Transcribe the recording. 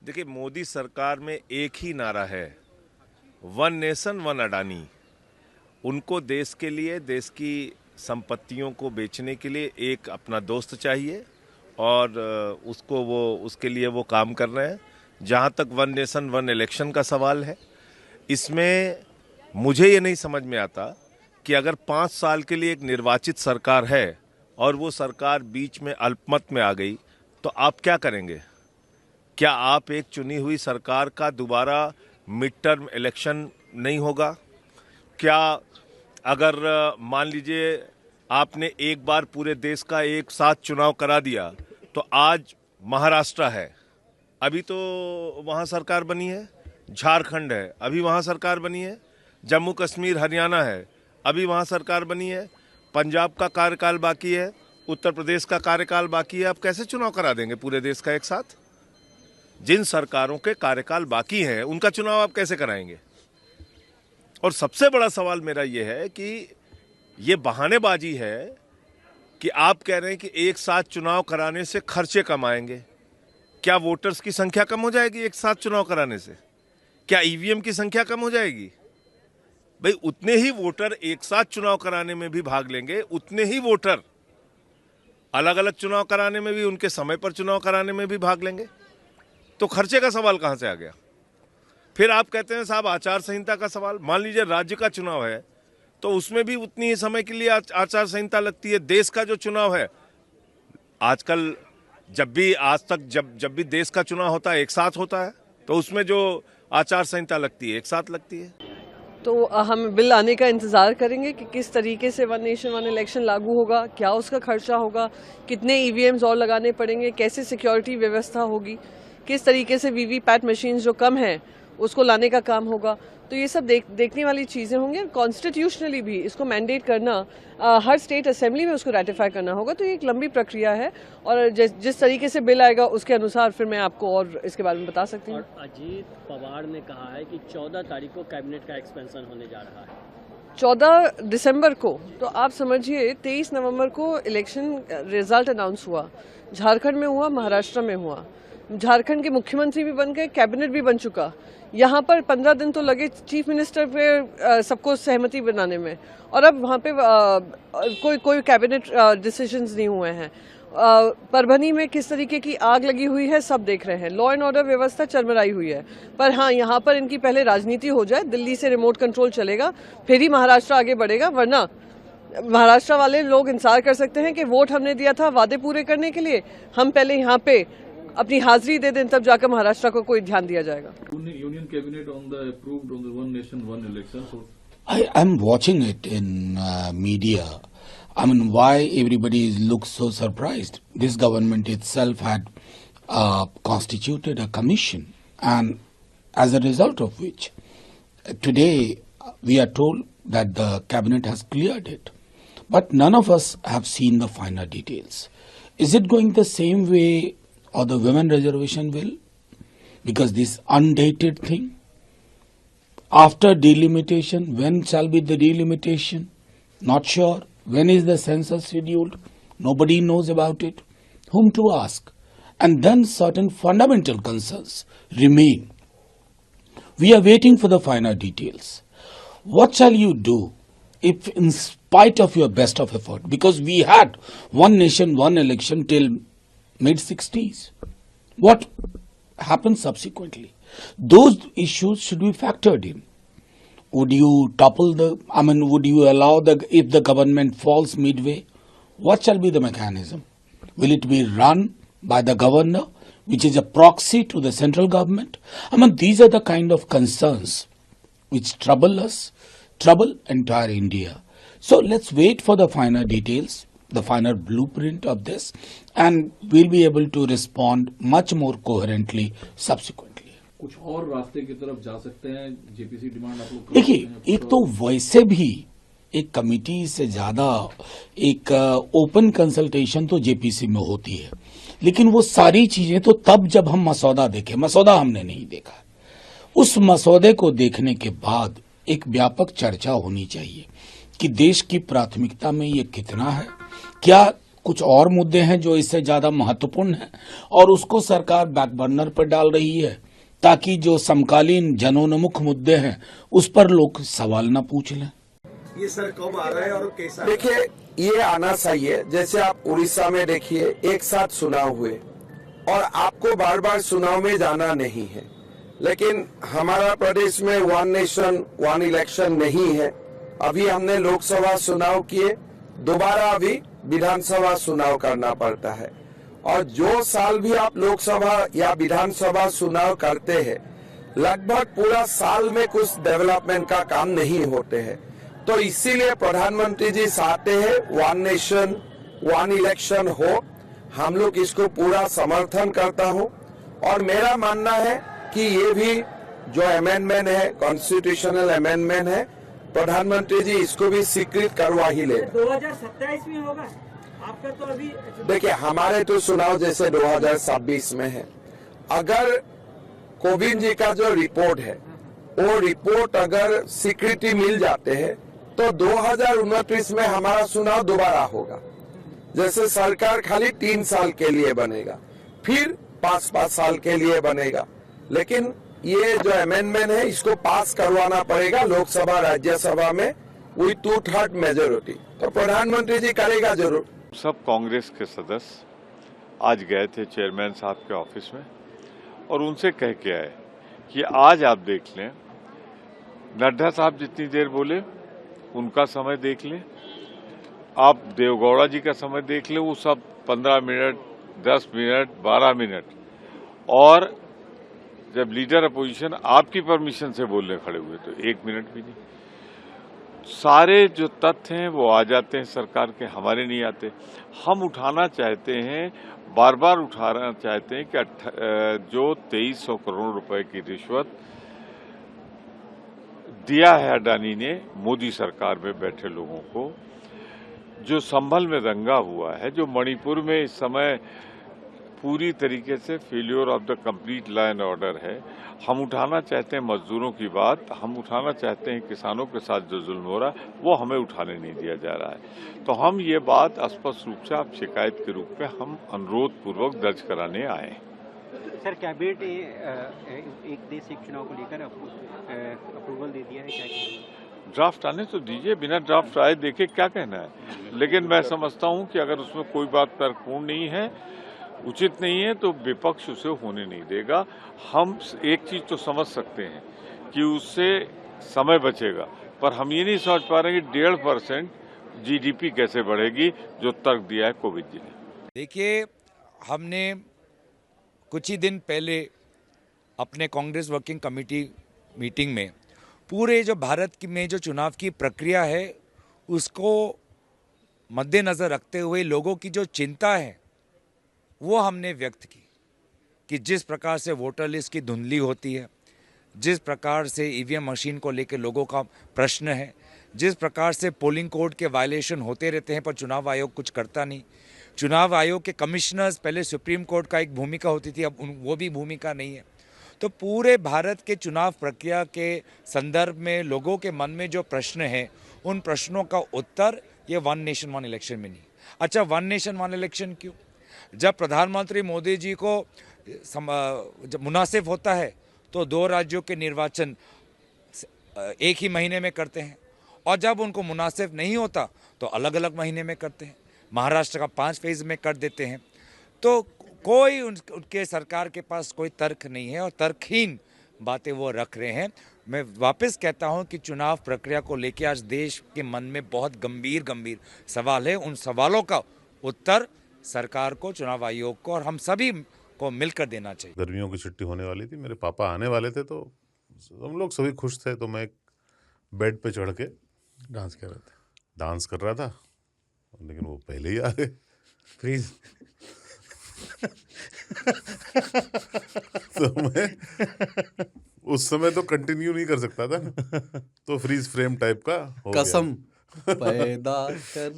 देखिए, मोदी सरकार में एक ही नारा है, वन नेशन वन अडानी। उनको देश के लिए, देश की संपत्तियों को बेचने के लिए एक अपना दोस्त चाहिए और उसके लिए वो काम कर रहे हैं। जहाँ तक वन नेशन वन इलेक्शन का सवाल है, इसमें मुझे ये नहीं समझ में आता कि अगर 5 साल के लिए एक निर्वाचित सरकार है और वो सरकार बीच में अल्पमत में आ गई तो आप क्या करेंगे? क्या आप एक चुनी हुई सरकार का दोबारा मिड टर्म इलेक्शन नहीं होगा? क्या अगर मान लीजिए आपने एक बार पूरे देश का एक साथ चुनाव करा दिया तो आज महाराष्ट्र है, अभी तो वहाँ सरकार बनी है, झारखंड है, अभी वहाँ सरकार बनी है, जम्मू कश्मीर हरियाणा है, अभी वहाँ सरकार बनी है, पंजाब का कार्यकाल बाकी है, उत्तर प्रदेश का कार्यकाल बाकी है। आप कैसे चुनाव करा देंगे पूरे देश का एक साथ? जिन सरकारों के कार्यकाल बाकी हैं उनका चुनाव आप कैसे कराएंगे? और सबसे बड़ा सवाल मेरा ये है कि ये बहानेबाजी है कि आप कह रहे हैं कि एक साथ चुनाव कराने से खर्चे कम आएंगे। क्या वोटर्स की संख्या कम हो जाएगी एक साथ चुनाव कराने से? क्या ईवीएम की संख्या कम हो जाएगी? भाई, उतने ही वोटर एक साथ चुनाव कराने में भी भाग लेंगे, उतने ही वोटर अलग अलग चुनाव कराने में भी, उनके समय पर चुनाव कराने में भी भाग लेंगे। तो खर्चे का सवाल कहां से आ गया? फिर आप कहते हैं साहब आचार संहिता का सवाल। मान लीजिए राज्य का चुनाव है तो उसमें भी उतनी ही समय के लिए आचार संहिता लगती है। देश का जो चुनाव है, आजकल जब भी देश का चुनाव होता है एक साथ होता है, तो उसमें जो आचार संहिता लगती है एक साथ लगती है। तो हम बिल आने का इंतज़ार करेंगे कि किस तरीके से वन नेशन वन इलेक्शन लागू होगा, क्या उसका खर्चा होगा, कितने ईवीएम्स और लगाने पड़ेंगे, कैसे सिक्योरिटी व्यवस्था होगी, किस तरीके से वीवीपैट मशीन जो कम है उसको लाने का काम होगा। तो ये सब देखने वाली चीज़ें होंगी। कॉन्स्टिट्यूशनली भी इसको मैंडेट करना, हर स्टेट असेंबली में उसको रेटिफाई करना होगा। तो ये एक लंबी प्रक्रिया है और जिस तरीके से बिल आएगा उसके अनुसार फिर मैं आपको और इसके बारे में बता सकती हूँ। और अजीत पवार ने कहा है कि 14 तारीख को कैबिनेट का एक्सपेंशन होने जा रहा है, 14 दिसंबर को। तो आप समझिए 23 नवंबर को इलेक्शन रिजल्ट अनाउंस हुआ, झारखंड में हुआ, महाराष्ट्र में हुआ। झारखंड के मुख्यमंत्री भी बन गए, कैबिनेट भी बन चुका। यहाँ पर 15 दिन तो लगे चीफ मिनिस्टर पे सबको सहमति बनाने में, और अब वहाँ पे कोई कैबिनेट डिसीजंस नहीं हुए हैं। परभनी में किस तरीके की आग लगी हुई है सब देख रहे हैं। लॉ एंड ऑर्डर व्यवस्था चरमराई हुई है। पर हाँ, यहाँ पर इनकी पहले राजनीति हो जाए, दिल्ली से रिमोट कंट्रोल चलेगा, फिर ही महाराष्ट्र आगे बढ़ेगा। वरना महाराष्ट्र वाले लोग इंतजार कर सकते हैं कि वोट हमने दिया था वादे पूरे करने के लिए, हम पहले यहाँ पे अपनी हाजिरी दे दें, तब जाकर महाराष्ट्र को कोई ध्यान दिया जाएगा। Union cabinet approved on the one nation one election. So I am watching it in media. I mean, why everybody looks so surprised? This government itself had constituted a commission, and as a result of which, today we are told that the cabinet has cleared it. But none of us have seen the finer details. Is it going the same way or the women reservation will? Because this undated thing, after delimitation, when shall be the delimitation? Not sure. When is the census scheduled? Nobody knows about it. Whom to ask? And then certain fundamental concerns remain. We are waiting for the finer details. What shall you do if in spite of your best of effort, because we had one nation, one election till mid-60s, what happened subsequently? Those issues should be factored in. Would you topple would you allow if the government falls midway, what shall be the mechanism? Will it be run by the governor, which is a proxy to the central government? These are the kind of concerns which trouble us, trouble entire India. So let's wait for the finer details, the final blueprint of this, and we'll be able to respond much more coherently subsequently. कुछ और रास्ते की तरफ जा सकते हैं, JPC demand आप लोग? देखिए, एक तो वैसे भी एक कमिटी से ज्यादा एक ओपन कंसल्टेशन तो जेपीसी में होती है, लेकिन वो सारी चीजें तो तब जब हम मसौदा देखें। मसौदा हमने नहीं देखा। उस मसौदे को देखने के बाद एक व्यापक चर्चा होनी चाहिए कि देश की प्राथमिकता में ये कितना है, क्या कुछ और मुद्दे हैं जो इससे ज्यादा महत्वपूर्ण हैं और उसको सरकार बैक बर्नर पर डाल रही है ताकि जो समकालीन जनोन्मुख मुद्दे हैं उस पर लोग सवाल न पूछ लें। ये सर कब आ रहा है और कैसा? देखिए, ये आना चाहिए। जैसे आप उड़ीसा में देखिए, एक साथ चुनाव हुए और आपको बार बार चुनाव में जाना नहीं है, लेकिन हमारा प्रदेश में वन नेशन वन इलेक्शन नहीं है। अभी हमने लोकसभा चुनाव किए, दोबारा अभी विधानसभा चुनाव करना पड़ता है और जो साल भी आप लोकसभा या विधानसभा चुनाव करते हैं, लगभग पूरा साल में कुछ डेवलपमेंट का काम नहीं होते हैं। तो इसीलिए प्रधानमंत्री जी चाहते हैं वन नेशन वन इलेक्शन हो। हम लोग इसको पूरा समर्थन करता हूं और मेरा मानना है कि ये भी जो अमेंडमेंट है, कॉन्स्टिट्यूशनल अमेंडमेंट है, प्रधानमंत्री जी इसको भी स्वीकृत करवा ही ले। 2027 में होगा आपका तो अभी। देखिए, हमारे तो चुनाव जैसे 2026 में है। अगर कोविंद जी का जो रिपोर्ट है, वो रिपोर्ट अगर स्वीकृति मिल जाते हैं तो 2029 में हमारा चुनाव दोबारा होगा। जैसे सरकार खाली 3 साल के लिए बनेगा, फिर 5-5 साल के लिए बनेगा, लेकिन ये जो अमेंडमेंट है इसको पास करवाना पड़ेगा लोकसभा राज्यसभा में विथ 2/3 मेजोरिटी। तो प्रधानमंत्री जी करेगा जरूर। सब कांग्रेस के सदस्य आज गए थे चेयरमैन साहब के ऑफिस में और उनसे कह के आए कि आज आप देख लें, नड्डा साहब जितनी देर बोले उनका समय देख लें, आप देवगौड़ा जी का समय देख लें, वो सब 15 मिनट, 10 मिनट, 12 मिनट, और जब लीडर अपोजिशन आपकी परमिशन से बोलने खड़े हुए तो 1 मिनट भी नहीं। सारे जो तथ्य हैं वो आ जाते हैं सरकार के, हमारे नहीं आते। हम उठाना चाहते हैं, बार बार उठाना चाहते हैं कि जो 2300 करोड़ रुपए की रिश्वत दिया है अडानी ने मोदी सरकार में बैठे लोगों को, जो संभल में दंगा हुआ है, जो मणिपुर में इस समय पूरी तरीके से failure of the complete law and order है, हम उठाना चाहते हैं मजदूरों की बात, हम उठाना चाहते हैं किसानों के साथ जो जुल्म हो रहा है वो हमें उठाने नहीं दिया जा रहा है। तो हम ये बात स्पष्ट रूप से आप शिकायत के रूप में हम अनुरोध पूर्वक दर्ज कराने आए। सर, कैबिनेट एक देश एक चुनाव को लेकर अप्रूवल दे दिया है, क्या कहेंगे? ड्राफ्ट आने तो दीजिए, बिना ड्राफ्ट आए देखे क्या कहना है। लेकिन मैं समझता हूं कि अगर उसमें कोई बात तर्कपूर्ण नहीं है, उचित नहीं है, तो विपक्ष उसे होने नहीं देगा। हम एक चीज तो समझ सकते हैं कि उससे समय बचेगा, पर हम ये नहीं समझ पा रहे कि 1.5% GDP कैसे बढ़ेगी, जो तर्क दिया है कोविंद जी ने। देखिए, हमने कुछ ही दिन पहले अपने कांग्रेस वर्किंग कमेटी मीटिंग में पूरे जो भारत में जो चुनाव की प्रक्रिया है उसको मद्देनज़र रखते हुए लोगों की जो चिंता है वो हमने व्यक्त की कि जिस प्रकार से वोटर लिस्ट की धुंधली होती है, जिस प्रकार से EVM मशीन को लेकर लोगों का प्रश्न है, जिस प्रकार से पोलिंग कोड के वायलेशन होते रहते हैं पर चुनाव आयोग कुछ करता नहीं। चुनाव आयोग के कमिश्नर्स पहले सुप्रीम कोर्ट का एक भूमिका होती थी, अब वो भी भूमिका नहीं है। तो पूरे भारत के चुनाव प्रक्रिया के संदर्भ में लोगों के मन में जो प्रश्न है, उन प्रश्नों का उत्तर ये वन नेशन वन इलेक्शन में नहीं। अच्छा, वन नेशन वन इलेक्शन क्यों? जब प्रधानमंत्री मोदी जी को जब मुनासिब होता है तो 2 राज्यों के निर्वाचन एक ही महीने में करते हैं, और जब उनको मुनासिब नहीं होता तो अलग अलग महीने में करते हैं। महाराष्ट्र का 5 फेज में कर देते हैं। तो कोई उनके सरकार के पास कोई तर्क नहीं है और तर्कहीन बातें वो रख रहे हैं। मैं वापस कहता हूं कि चुनाव प्रक्रिया को लेकर आज देश के मन में बहुत गंभीर सवाल है। उन सवालों का उत्तर सरकार को, चुनाव आयोग को और हम सभी को मिलकर देना चाहिए। गर्मियों की छुट्टी होने वाली थी, मेरे पापा आने वाले थे, तो हम लोग सभी खुश थे। तो मैं बेड पे चढ़ के डांस कर रहा था, लेकिन वो पहले ही आ गए। फ्रीज तो मैं उस समय तो कंटिन्यू नहीं कर सकता था, तो फ्रीज फ्रेम टाइप का हो कसम गया। पैदा कर